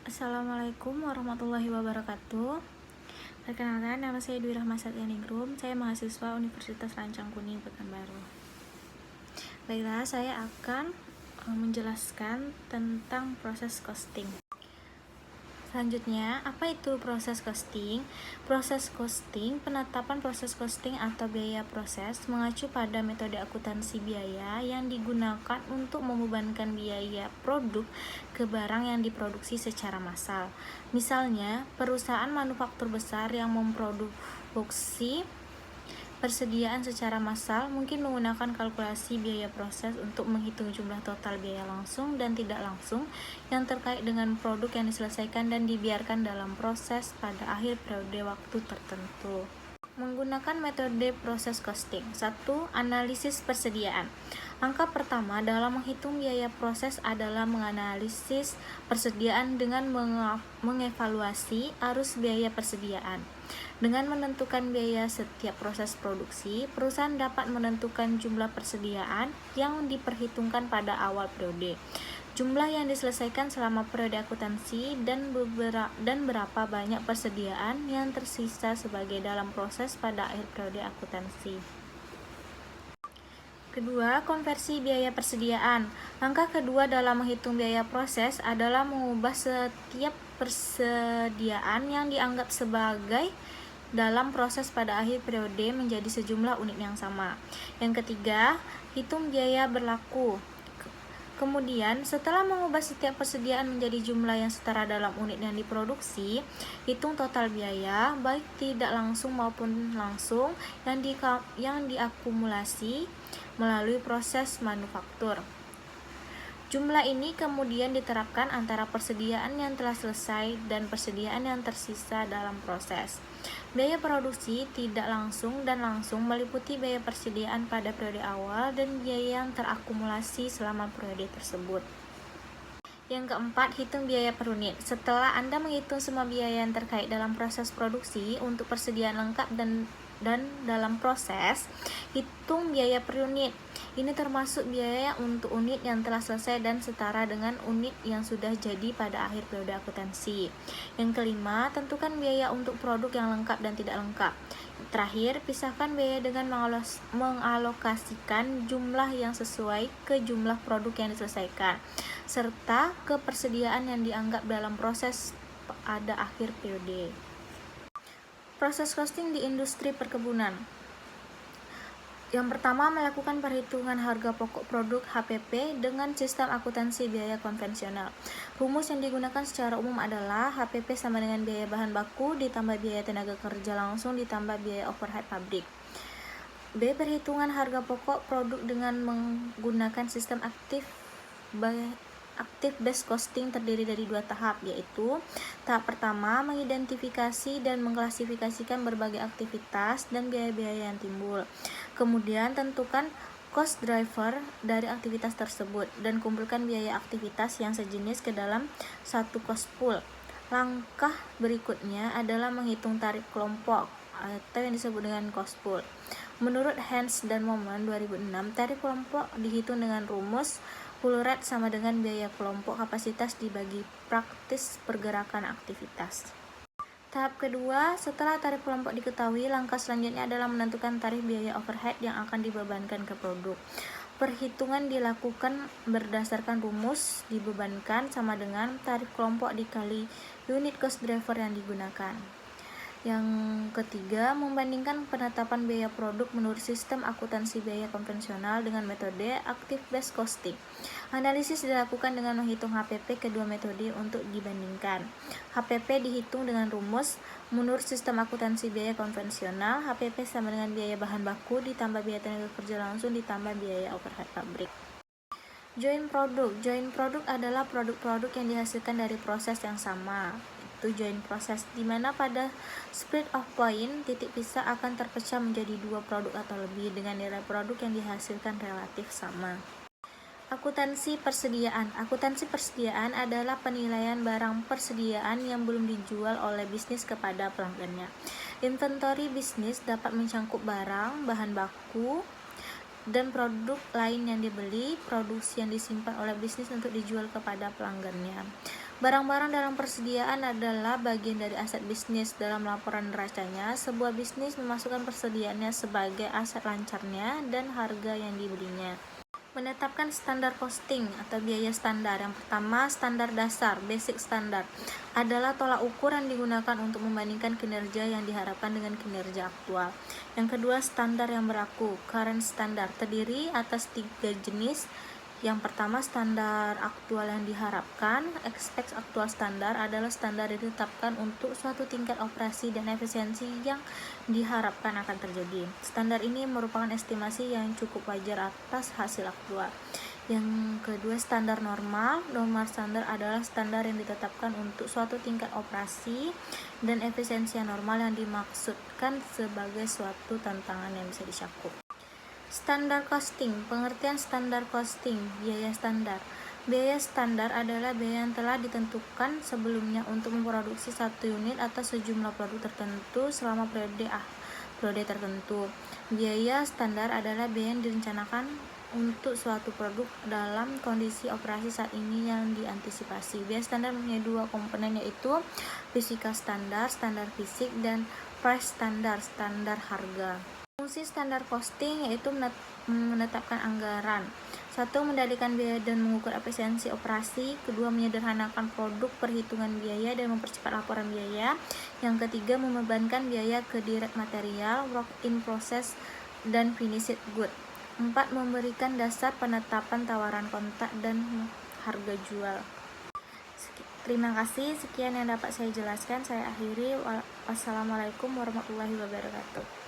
Assalamualaikum warahmatullahi wabarakatuh. Perkenalkan, nama saya Dwi Rahma Satyaningrum. Saya mahasiswa Universitas Rancang Kuning, Pekanbaru. Baiklah, saya akan menjelaskan tentang proses costing. Selanjutnya, apa itu proses costing? Proses costing, penetapan proses costing atau biaya proses mengacu pada metode akuntansi biaya yang digunakan untuk membebankan biaya produk ke barang yang diproduksi secara massal. Misalnya, perusahaan manufaktur besar yang memproduksi persediaan secara massal mungkin menggunakan kalkulasi biaya proses untuk menghitung jumlah total biaya langsung dan tidak langsung yang terkait dengan produk yang diselesaikan dan dibiarkan dalam proses pada akhir periode waktu tertentu. Menggunakan metode proses costing. 1. Analisis persediaan. Langkah pertama dalam menghitung biaya proses adalah menganalisis persediaan dengan mengevaluasi arus biaya persediaan. Dengan menentukan biaya setiap proses produksi, perusahaan dapat menentukan jumlah persediaan yang diperhitungkan pada awal periode, jumlah yang diselesaikan selama periode akuntansi, dan berapa banyak persediaan yang tersisa sebagai dalam proses pada akhir periode akuntansi. Kedua, konversi biaya persediaan. Langkah kedua dalam menghitung biaya proses adalah mengubah setiap persediaan yang dianggap sebagai dalam proses pada akhir periode menjadi sejumlah unit yang sama. Yang ketiga, hitung biaya berlaku. Kemudian, setelah mengubah setiap persediaan menjadi jumlah yang setara dalam unit yang diproduksi, hitung total biaya, baik tidak langsung maupun langsung, yang diakumulasi melalui proses manufaktur. Jumlah ini kemudian diterapkan antara persediaan yang telah selesai dan persediaan yang tersisa dalam proses. Biaya produksi tidak langsung dan langsung meliputi biaya persediaan pada periode awal dan biaya yang terakumulasi selama periode tersebut. Yang keempat, hitung biaya per unit. Setelah Anda menghitung semua biaya yang terkait dalam proses produksi untuk persediaan lengkap dan dalam proses, hitung biaya per unit. Ini termasuk biaya untuk unit yang telah selesai dan setara dengan unit yang sudah jadi pada akhir periode akuntansi. Yang kelima, tentukan biaya untuk produk yang lengkap dan tidak lengkap. Terakhir, pisahkan biaya dengan mengalokasikan jumlah yang sesuai ke jumlah produk yang diselesaikan, serta ke persediaan yang dianggap dalam proses pada akhir periode. Proses costing di industri perkebunan. Yang pertama, melakukan perhitungan harga pokok produk HPP dengan sistem akuntansi biaya konvensional. Rumus yang digunakan secara umum adalah HPP sama dengan biaya bahan baku ditambah biaya tenaga kerja langsung ditambah biaya overhead pabrik. B. Perhitungan harga pokok produk dengan menggunakan sistem aktif based costing terdiri dari dua tahap, yaitu tahap pertama, mengidentifikasi dan mengklasifikasikan berbagai aktivitas dan biaya-biaya yang timbul. Kemudian tentukan cost driver dari aktivitas tersebut dan kumpulkan biaya aktivitas yang sejenis ke dalam satu cost pool. Langkah berikutnya adalah menghitung tarif kelompok atau yang disebut dengan cost pool. Menurut Hans dan Moman 2006, tarif kelompok dihitung dengan rumus pool rate sama dengan biaya kelompok kapasitas dibagi praktis pergerakan aktivitas. Tahap kedua, setelah tarif kelompok diketahui, langkah selanjutnya adalah menentukan tarif biaya overhead yang akan dibebankan ke produk. Perhitungan dilakukan berdasarkan rumus dibebankan sama dengan tarif kelompok dikali unit cost driver yang digunakan. Yang ketiga, membandingkan penetapan biaya produk menurut sistem akuntansi biaya konvensional dengan metode active based costing. Analisis dilakukan dengan menghitung HPP kedua metode untuk dibandingkan. HPP dihitung dengan rumus menurut sistem akuntansi biaya konvensional, HPP sama dengan biaya bahan baku ditambah biaya tenaga kerja langsung ditambah biaya overhead pabrik. Joint product adalah produk-produk yang dihasilkan dari proses yang sama. Joint proses, di mana pada split off point titik pisah akan terpecah menjadi dua produk atau lebih dengan nilai produk yang dihasilkan relatif sama. Akuntansi persediaan. Akuntansi persediaan adalah penilaian barang persediaan yang belum dijual oleh bisnis kepada pelanggannya. Inventory bisnis dapat mencangkup barang, bahan baku, dan produk lain yang dibeli, produksi yang disimpan oleh bisnis untuk dijual kepada pelanggannya. Barang-barang dalam persediaan adalah bagian dari aset bisnis. Dalam laporan neracanya, sebuah bisnis memasukkan persediaannya sebagai aset lancarnya dan harga yang dibelinya. Menetapkan standar costing atau biaya standar. Yang pertama, standar dasar, basic standard, adalah tolak ukur yang digunakan untuk membandingkan kinerja yang diharapkan dengan kinerja aktual. Yang kedua, standar yang berlaku, current standard, terdiri atas 3 jenis. Yang pertama, standar aktual yang diharapkan. Expect aktual standar adalah standar yang ditetapkan untuk suatu tingkat operasi dan efisiensi yang diharapkan akan terjadi. Standar ini merupakan estimasi yang cukup wajar atas hasil aktual. Yang kedua, standar normal. Normal standar adalah standar yang ditetapkan untuk suatu tingkat operasi dan efisiensi yang normal yang dimaksudkan sebagai suatu tantangan yang bisa dicakup. Standar costing. Pengertian standar costing, biaya standar. Biaya standar adalah biaya yang telah ditentukan sebelumnya untuk memproduksi satu unit atau sejumlah produk tertentu selama periode tertentu. Biaya standar adalah biaya yang direncanakan untuk suatu produk dalam kondisi operasi saat ini yang diantisipasi. Biaya standar mempunyai 2 komponen, yaitu physical standar, standar fisik, dan price standar, standar harga. Fungsi standar costing yaitu menetapkan anggaran. 1. Mengendalikan biaya dan mengukur efisiensi operasi. 2. Menyederhanakan produk perhitungan biaya dan mempercepat laporan biaya. Yang ketiga, membebankan biaya ke direct material, work in process, dan finished good. 4. Memberikan dasar penetapan tawaran kontak dan harga jual. Terima kasih, sekian yang dapat saya jelaskan. Saya akhiri. Wassalamualaikum warahmatullahi wabarakatuh.